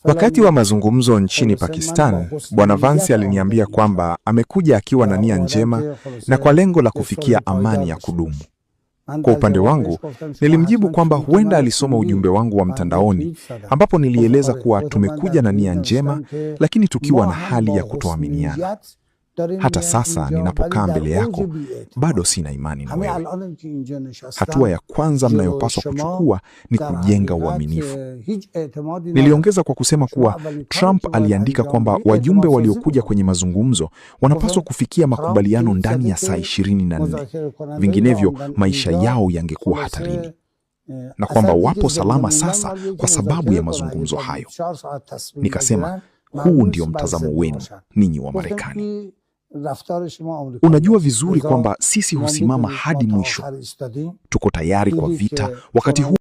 Wakati wa mazungumzo nchini Pakistan, Bwana Vance aliniambia kwamba amekuja akiwa na nia njema na kwa lengo la kufikia amani ya kudumu. Kwa upande wangu, nilimjibu kwamba huenda alisoma ujumbe wangu wa mtandaoni ambapo nilieleza kuwa tumekuja na nia njema lakini tukiwa na hali ya kutoaminiana. Hata sasa ninapokaa mbele yako, bado sina imani na wewe. Hatua ya kwanza mnayopaswa kuchukua ni kujenga uaminifu. Niliongeza kwa kusema kuwa Trump aliandika kwamba wajumbe waliokuja kwenye mazungumzo wanapaswa kufikia makubaliano ndani ya saa 24. Vinginevyo maisha yao yangekuwa hatarini. Na kwamba wapo salama sasa kwa sababu ya mazungumzo hayo. Nikasema, huu ndio mtazamo wenu, ninyi wa Marekani. Unajua vizuri kwamba sisi husimama hadi mwisho. Tuko tayari kwa vita wakati huu